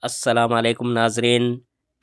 السلام علیکم ناظرین،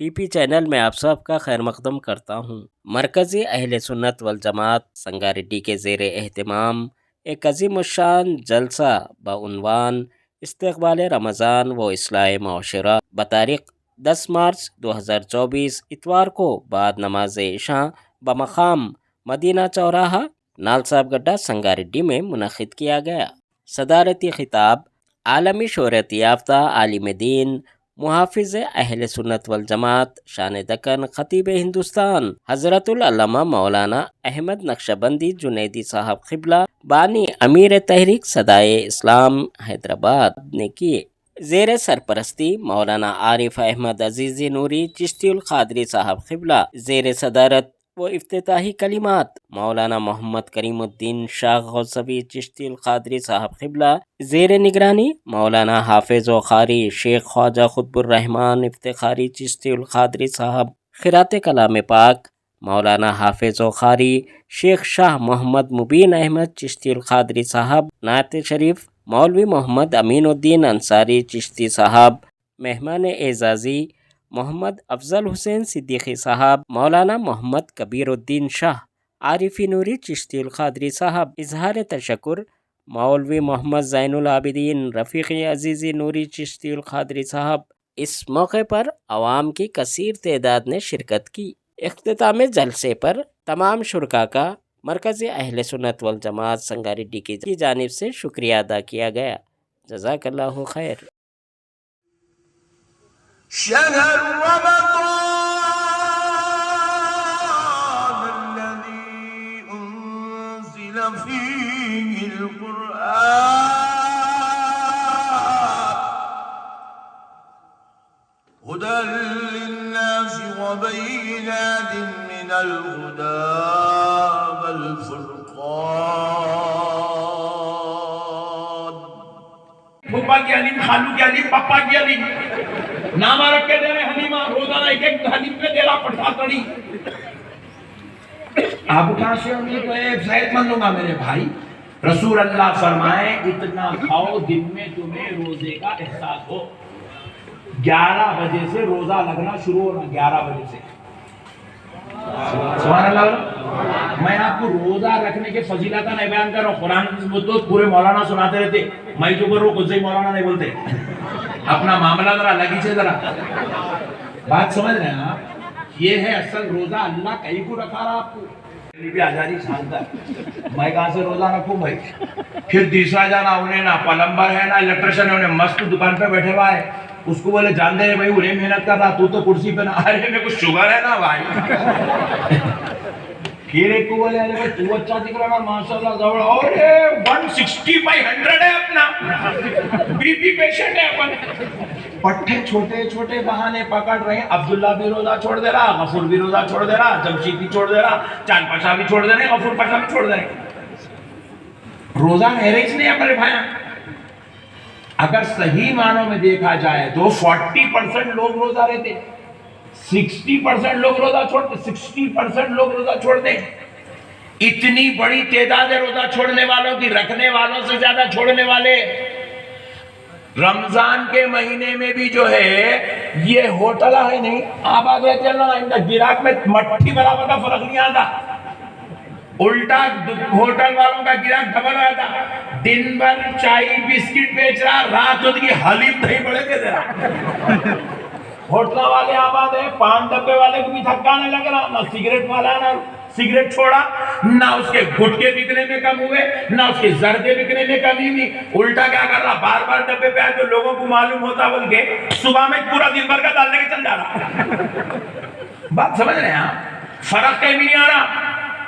ٹی پی چینل میں آپ سب کا خیر مقدم کرتا ہوں۔ مرکزی اہل سنت والجماعت سنگاریڈی کے زیر اہتمام ایک عظیم الشان جلسہ بعنوان استقبال رمضان و اصلاح معاشرہ بتاریخ 10 مارچ 2024 اتوار کو بعد نماز عشاء بمقام مدینہ چوراہا نال صاحب گڈھا سنگاریڈی میں منعقد کیا گیا۔ صدارتی خطاب عالمی شہرت یافتہ عالم دین محافظ اہل سنت والجماعت شان دکن خطیب ہندوستان حضرت العلامہ مولانا احمد نقشبندی جنیدی صاحب قبلہ بانی امیر تحریک صدائے اسلام حیدرآباد نے کیے۔ زیر سرپرستی مولانا عارف احمد عزیزی نوری چشتی القادری صاحب قبلہ، زیر صدارت و افتتاحی کلمات مولانا محمد کریم الدین شاہ غوثوی چشتی القادری صاحب قبلہ، زیر نگرانی مولانا حافظ و قاری شیخ خواجہ قطب الرحمن افتخاری چشتی القادری صاحب، قرات کلام پاک مولانا حافظ و قاری شیخ شاہ محمد مبین احمد چشتی القادری صاحب، نعت شریف مولوی محمد امین الدین انصاری چشتی صاحب، مہمان اعزازی محمد افضل حسین صدیقی صاحب، مولانا محمد کبیر الدین شاہ عارفی نوری چشتی القادری صاحب، اظہار تشکر مولوی محمد زین العابدین رفیقی عزیزی نوری چشتی القادری صاحب۔ اس موقع پر عوام کی کثیر تعداد نے شرکت کی۔ اختتام جلسے پر تمام شرکاء کا مرکزی اہل سنت والجماعت سنگاریڈی کی جانب سے شکریہ ادا کیا گیا۔ جزاک اللہ خیر۔ شهر رمضان الذي أنزل فيه القرآن هدى للناس وبينات من الهدى والفرقان۔ پھپھا کی علیم، خالو کی علیم، پپا کی علیم، نامہ رکھ کے دے رہے حلیمہ، روزانہ ایک ایک حلیم پہ دے رہا پٹھا تڑی۔ آپ کہاں سے ہوں گے؟ تو ایک صحت مند ہوں گا میرے بھائی۔ رسول اللہ فرمائے اتنا کھاؤ دن میں تمہیں روزے کا احساس ہو۔ 11 بجے سے روزہ لگنا شروع ہونا، 11 بجے سے۔ سبحان اللہ۔ میں آپ کو روزہ رکھنے کے فضیلت نہیں بیان کر رہا ہوں، قرآن کی تو پورے مولانا سناتے رہتے، میں جو کروں خود سے ہی مولانا نہیں بولتے۔ اپنا معاملہ ذرا لگی سے ذرا بات سمجھ رہے ہیں آپ؟ یہ ہے اصل روزہ، اللہ کہیں کو رکھا رہا آپ کو بھی آزادی سال تک۔ میں کہاں سے روزہ رکھوں بھائی؟ پھر تیسرا جانا انہیں نہ پلمبر ہے نہ الیکٹریشن ہے، انہیں مست دکان پہ بیٹھے ہوا ہے، اس کو بولے جان دے بھائی انہیں محنت کر رہا، تو کرسی پہ نہ، ارے میں کچھ شوگر ہے نا بھائی۔ پھر ایک کو بولے ارے بھائی تو اچھا دکھ رہا نا ماشاءاللہ زبر، اور 160/100 ہے اپنا، بی پی پیشنٹ ہے اپن۔ پٹھے چھوٹے چھوٹے بہانے پکڑ رہے ہیں، عبداللہ بھی روزہ چھوڑ دے رہا، غفور بھی روزہ چھوڑ دے رہا، جمشید بھی چھوڑ دے رہا، چاند پاشا بھی چھوڑ دے رہے، غفور پاشا بھی چھوڑ دے رہے۔ روزہ میرج نہیں ہے میرے بھائی۔ اگر صحیح معنوں میں دیکھا جائے تو 40% لوگ روزہ رہتے، 60% لوگ روزہ چھوڑتے، 60% لوگ روزہ چھوڑتے۔ اتنی بڑی تعداد ہے روزہ چھوڑنے والوں کی، رکھنے والوں سے زیادہ چھوڑنے والے۔ رمضان کے مہینے میں بھی جو ہے یہ ہوٹل ہے نہیں آباد ہے چلنا، ان کا گراہک میں مٹھی برابر کا فرق نہیں آتا، الٹا ہوٹل والوں کا گراہک ڈبل ہو جاتا۔ دن بھر چائے بسکٹ بیچ رہا، رات کو کی حلیم دہی بڑے دے رہا۔ ہوٹل والے آباد ہے، پان ڈبے والے کو بھی دھکا نہیں لگ رہا، نہ سگریٹ والا نہ سگریٹ چھوڑا، نہ اس کے گھٹکے بکنے میں کم ہوئے، نہ اس کے زردے بکنے میں کمی ہوئی، الٹا کیا کر رہا، بار بار ڈبے پہ آئے تو لوگوں کو معلوم ہوتا بول کے صبح میں پورا دن بھر کا ڈال لے کے چل جا رہا۔ بات سمجھ رہے ہیں آپ؟ فرق کہیں بھی نہیں آ رہا۔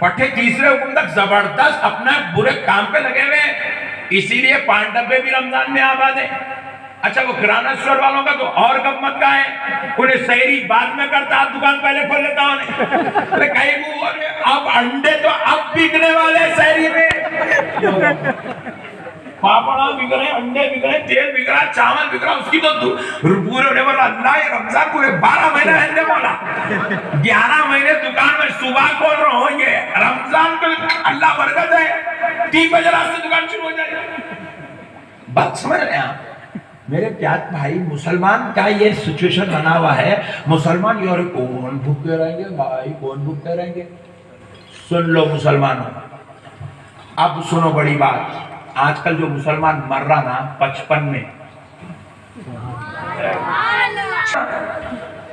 پٹھے تیسرے حکم تک زبردست اپنا برے کام پہ لگے ہوئے، اسی لیے پان ڈبے بھی رمضان میں آباد ہیں۔ اچھا وہ کرانہ اسٹور والوں کا تو اور کب مت کا ہے، انہیں سحری بعد میں کرتا، دکان پہلے کھول لیتا انہیں۔ کہیں وہ اب انڈے تو اب بکنے والے سحری میں، پاپڑا بک رہے، انڈے بک رہے، تیل بک رہا، چاول بک رہا، اس کی تو پورے ہونے والا اللہ یہ رمضان پورے 12 مہینے رہنے والا، 11 مہینے دکان میں صبح کھول رہا ہوں، یہ رمضان کو اللہ برکت ہے، 3 بجے رات سے دکان شروع ہو جائے۔ بات سمجھ رہے ہیں آپ؟ میرے پیار بھائی مسلمان کا یہ سچویشن بنا ہوا ہے, مسلمان یہ کون بھوکے رہیں گے بھائی, کون بھوکے رہیں گے. سن لو مسلمانوں, اب سنو بڑی بات, آج کل جو مسلمان مر رہا نا 55 میں,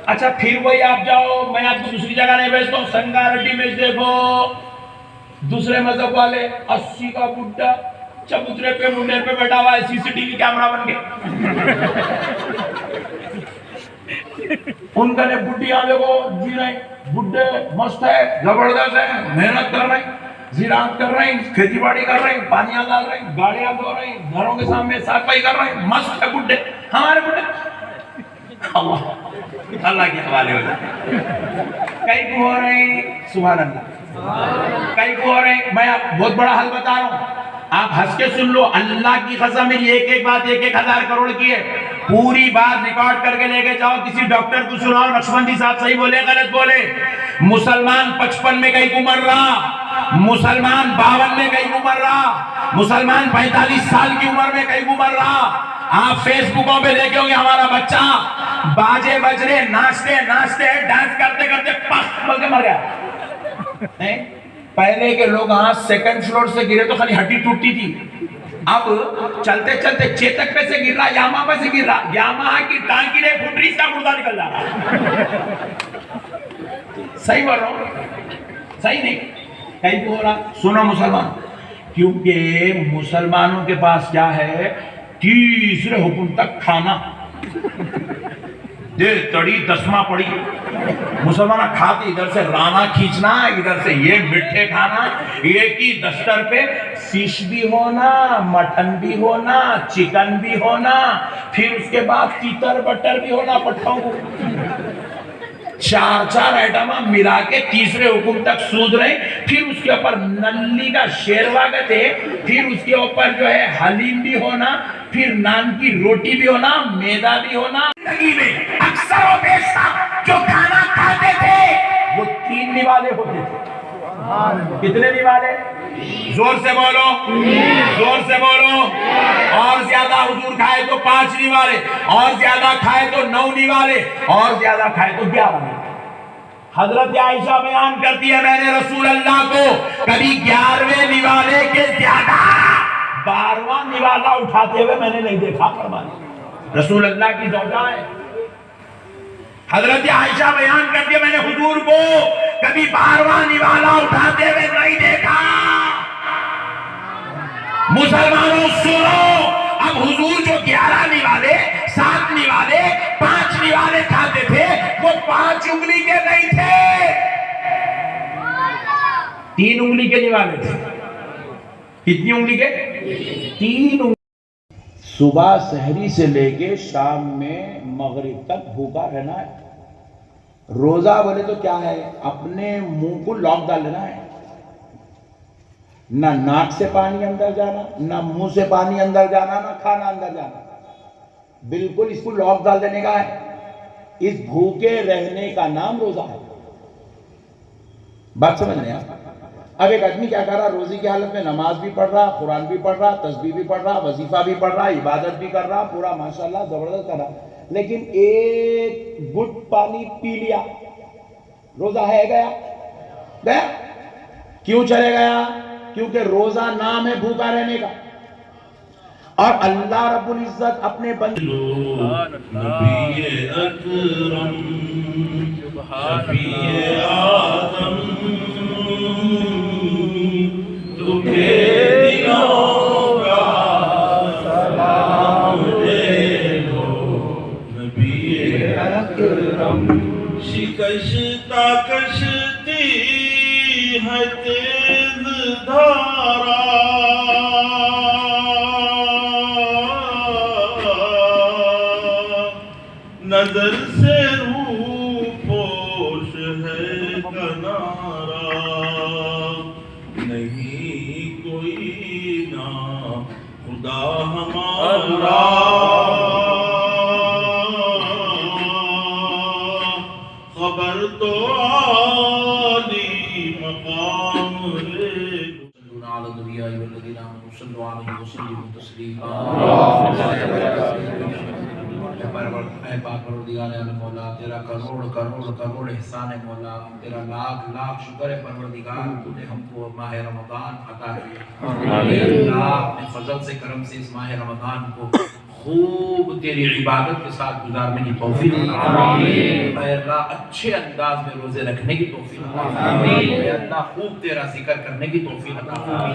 اچھا پھر وہی آپ جاؤ, میں آپ کو دوسری جگہ نہیں بھیجتا ہوں, سنگاریڈی میں دیکھو دوسرے مذہب والے 80 کا بڈھا چبوترے پہ منڈے پہ بیٹھا ہوا ہے, سی سی ٹی وی کیمرہ بن کے, ان کا نے بڈھیاں دیکھو جی رہے, بڈھے مست ہے, زبردست ہے, محنت کر رہے ہیں, زراعت کر رہے ہیں, کھیتی باڑی کر رہے ہیں, پانیاں ڈال رہے ہیں, گاڑیاں دھو رہے ہیں, گھروں کے سامنے صاف صفائی کر رہے ہیں, مست ہے بڈھے ہمارے بڈھے. اللہ کے حوالے ہو جائے. کئی کو ہو رہے ہیں, سبحان اللہ, کئی کو ہو رہے ہیں. میں بہت بڑا حل بتا رہا ہوں, آپ ہنس کے سن لو, اللہ کی قسم میری ایک ایک بات 1,000 کروڑ کی ہے, پوری بات ریکارڈ کر کے لے کے جاؤ, کسی ڈاکٹر کو سناؤ, نقشبندی صاحب صحیح بولے غلط بولے. مسلمان 55 میں کہیں کو مر رہا, مسلمان 52 میں کہیں کو مر رہا, مسلمان 45 سال کی عمر میں کہیں کو مر رہا. آپ فیس بکوں پہ دیکھیں گے ہمارا بچہ باجے بج رہے, ناچتے ناچتے ڈانس کرتے کرتے پخ بول کے مر گیا. پہلے کے لوگ ہاں سیکنڈ فلور سے گرے تو خالی ہڈی ٹوٹتی تھی, اب چلتے چلتے چیتک پہ سے گر رہا, یاما پہ سے گر رہا, یاما کی ٹانکی نے پھٹری سے مردہ نکل رہا. صحیح بول رہا ہوں, صحیح نہیں کہیں کو ہو رہا. سنو مسلمان, کیونکہ مسلمانوں کے پاس کیا ہے, تیسرے حکم تک کھانا دے تڑی دسماں پڑی. مسلمان کھاتے ادھر سے رانا کھینچنا, ادھر سے یہ مٹھے کھانا, ایک ہی دستر پہ فش بھی ہونا, مٹن بھی ہونا, چکن بھی ہونا, پھر اس کے بعد تیتر بٹر بھی ہونا پٹھوں کو, 4 آئٹم ملا کے تیسرے حکم تک سود رہے. پھر اس کے اوپر نلی کا شیروا گتے, پھر اس کے اوپر جو ہے حلیم بھی ہونا, پھر نان کی روٹی بھی ہونا, میدا بھی ہونا. اکثر و بیشتر جو کھانا کھاتے تھے وہ 3 نوالے ہوتے تھے. کتنے نوالے؟ زور سے بولو, زور سے بولو. اور زیادہ حضور کھائے تو 5 نوالے, اور زیادہ کھائے تو 9 نوالے, اور زیادہ کھائے تو 11 نوالے. حضرت عائشہ بیان کرتی ہے, میں نے رسول اللہ کو کبھی 11ویں نوالے کے زیادہ 12واں نوالا اٹھاتے ہوئے میں نے نہیں دیکھا. فرمایا رسول اللہ کی زوجہ ہے. حضرت عائشہ بیان کرتی ہے, میں نے حضور کو کبھی 12واں نوالا اٹھاتے ہوئے نہیں دیکھا. مسلمانوں سنو, اب حضور جو 11 نوالے, 7 نوالے, 5 نوالے کھاتے تھے, وہ 5 انگلی کے نہیں تھے, 3 انگلی کے نوالے تھے. کتنی انگلی کے؟ 3 انگلی. صبح سحری سے لے کے شام میں مغرب تک بھوکا رہنا ہے. روزہ بولے تو کیا ہے, اپنے منہ کو لاک ڈال لینا ہے, نہ ناک سے پانی اندر جانا, نہ منہ سے پانی اندر جانا, نہ کھانا اندر جانا. بالکل اس کو لاک ڈال دینے کا ہے. اس بھوکے رہنے کا نام روزہ ہے. بات سمجھ رہے ہیں آپ؟ اب ایک آدمی کیا کر رہا, روزی کی حالت میں نماز بھی پڑھ رہا, قرآن بھی پڑھ رہا, تسبیح بھی پڑھ رہا, وظیفہ بھی پڑھ رہا, عبادت بھی کر رہا, پورا ماشاءاللہ زبردست کر رہا, لیکن ایک گھٹ پانی پی لیا, روزہ ہے گیا گیا. کیوں چلے گیا؟ کیونکہ روزہ نام ہے بھوکا رہنے کا. اور اللہ رب العزت اپنے نبی اکرم شفیع آدم تمہیں دلوں کا سلام دے دو. نبی اکرم شکشتا کشتی ہے تیز دھارا, نظر سے روح پوش ہے کنارا, نہیں کوئی نا خدا ہمارا, خبر تو عالی مقام ہے. على النبي والذين آمنوا صلوا عليه وسلموا تسليما. پروردگار عالم مولا، تیرا کروڑ کروڑ کروڑ احسان ہے مولا، تیرا لاکھ لاکھ شکر ہے پروردگار، تو نے ہم کو ماہ رمضان عطا کیا۔ اللہ اپنے فضل سے کرم سے اس ماہ رمضان کو خوب تیری عبادت کے ساتھ گزارنے کی توفیق عطا فرما۔ اے اللہ اچھے انداز میں روزے رکھنے کی توفیق عطا فرما۔ اے اللہ خوب تیرا ذکر کرنے کی توفیق عطا فرما۔